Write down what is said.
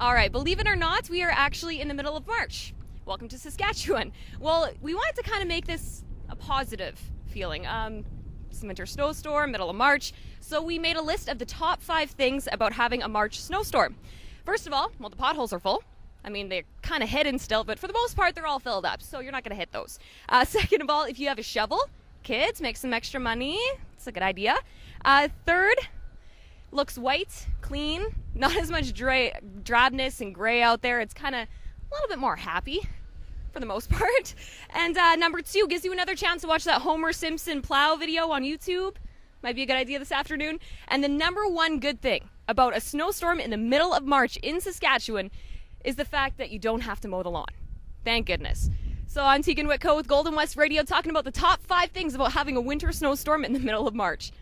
All right, believe it or not, we are actually in the middle of March. Welcome to Saskatchewan. Well, we wanted to kind of make this a positive feeling. It's winter snowstorm, middle of March, so we made a list of the top 5 things about having a March snowstorm. First of all, well, the potholes are full. I mean, they're kind of hidden still, but for the most part, they're all filled up, so you're not going to hit those. Second of all, if you have a shovel, kids, make some extra money. It's a good idea. Third, looks white, clean, not as much drabness and gray out there. It's kind of a little bit more happy for the most part. And number 2, gives you another chance to watch that Homer Simpson plow video on YouTube. Might be a good idea this afternoon. And the number 1 good thing about a snowstorm in the middle of March in Saskatchewan is the fact that you don't have to mow the lawn. Thank goodness. So I'm Teagan Witko with Golden West Radio, talking about the top 5 things about having a winter snowstorm in the middle of March.